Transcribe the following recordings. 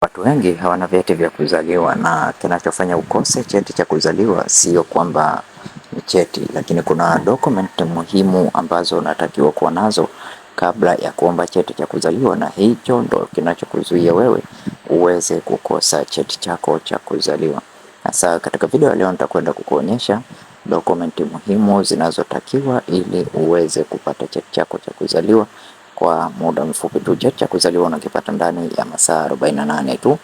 Watu wengi hawana vyeti vya kuzaliwa, na kinachofanya ukose cheti cha kuzaliwa sio kwamba ni cheti, lakini kuna document muhimu ambazo unatakiwa kuwa nazo kabla ya kuomba cheti cha kuzaliwa, na hicho ndo kinachokuzuia wewe uweze kukosa cheti chako cha kuzaliwa. Sasa katika video ya leo nitakwenda kukuonyesha dokumenti muhimu zinazotakiwa ili uweze kupata cheti chako cha kuzaliwa kwa muda mfupi tu. Cheti cha kuzaliwa unakipata ndani ya masaa 48 tu,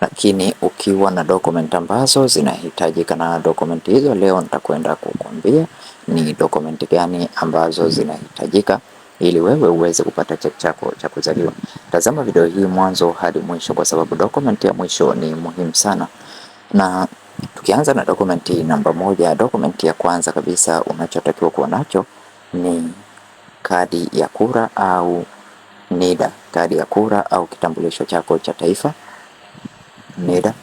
lakini ukiwa na document ambazo zinahitajika, na document hizo leo nitakwenda kukuambia ni document gani ambazo zinahitajika ili wewe uweze kupata cheti chako cha kuzaliwa. Tazama video hii mwanzo hadi mwisho kwa sababu document ya mwisho ni muhimu sana. Na tukianza na document namba moja, document ya kwanza kabisa unachotakiwa kuwa nacho ni kadi ya kura au NIDA, kadi ya kura au kitambulisho chako cha taifa NIDA.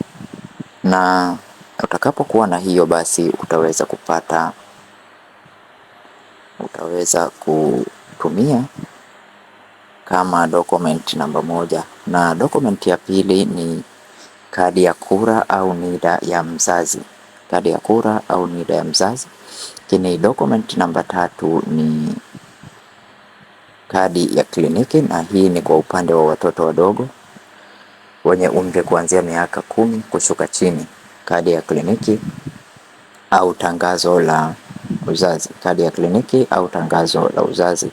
Na utakapokuwa na hiyo basi utaweza kutumia kama document namba moja, na document ya pili ni kadi ya kura au NIDA ya mzazi, kadi ya kura au NIDA ya mzazi. Kini document namba tatu ni kadi ya kliniki, na hii ni kwa upande wa watoto wadogo wenye umri kuanzia miaka 10 kushuka chini, kadi ya kliniki au tangazo la uzazi, kadi ya kliniki au tangazo la uzazi.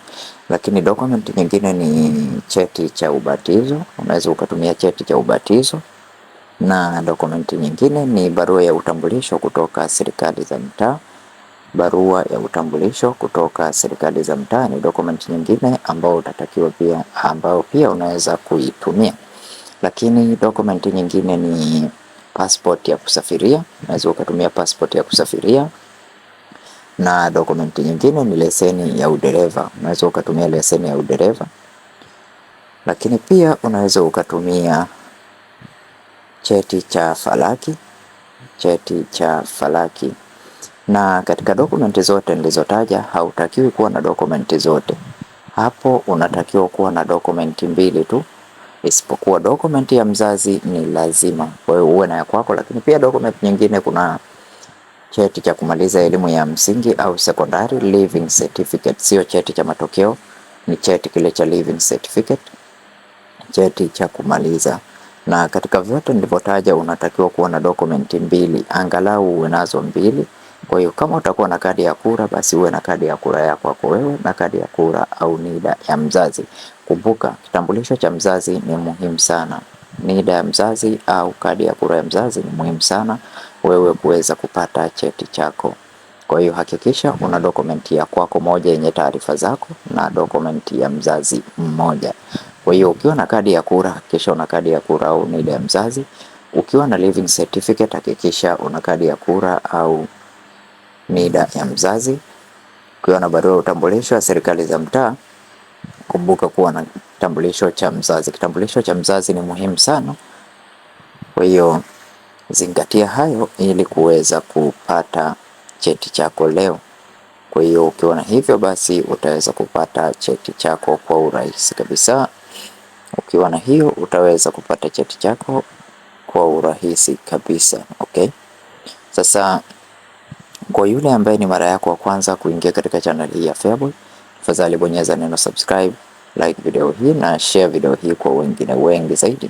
Lakini document nyingine ni cheti cha ubatizo, unaweza ukatumia cheti cha ubatizo. Na document nyingine ni barua ya utambulisho kutoka serikali za mtaa, barua ya utambulisho kutoka serikali za mtaa ni document nyingine ambao pia unaweza kuitumia. Lakini document nyingine ni passport ya kusafiria, unaweza ukatumia passport ya kusafiria. Na document nyingine ni leseni ya udereva, unaweza ukatumia leseni ya udereva. Lakini pia unaweza ukatumia cheti cha falaki, cheti cha falaki. Na katika dokumenti zote nilizotaja hautakiwi kuwa na dokumenti zote. Hapo unatakiwa kuwa na dokumenti mbili tu, isipokuwa dokumenti ya mzazi ni lazima kwa hiyo uwe na ya kwako. Lakini pia dokumenti nyingine, kuna cheti cha kumaliza elimu ya msingi au sekondari, living certificate, sio cheti cha matokeo, ni cheti kile cha living certificate, cheti cha kumaliza. Na katika vyote nilivyotaja unatakiwa kuwa na dokumenti mbili, angalau uwe nazo mbili. Kwa hiyo kama utakuwa na kadi ya kura basi uwe na kadi ya kura yako kwako wewe na kadi ya kura au NIDA ya mzazi. Kumbuka kitambulisho cha mzazi ni muhimu sana. NIDA ya mzazi au kadi ya kura ya mzazi ni muhimu sana wewe kuweza kupata cheti chako. Kwa hiyo hakikisha una dokumenti ya kwako moja yenye taarifa zako na dokumenti ya mzazi mmoja. Kwa hiyo ukiwa na kadi ya kura hakikisha una kadi ya kura au NIDA ya mzazi. Ukiwa na living certificate hakikisha una kadi ya kura au NIDA ya mzazi. Ukiwa na barua ya utambulisho wa serikali za mtaa, kumbuka kuwa na kitambulisho cha mzazi. Kitambulisho cha mzazi ni muhimu sana. Kwa hiyo zingatia hayo ili kuweza kupata cheti chako leo. Kwa hiyo ukiwa na hivyo basi utaweza kupata cheti chako kwa urahisi kabisa. Ukiwa na hiyo utaweza kupata cheti chako kwa urahisi kabisa. Okay. Sasa kwa yule ambaye ni mara yako wa kwanza kuingia katika channel hii ya Feaboy, tafadhali bonyeza neno subscribe, like video hii na share video hii kwa wengine wengi zaidi.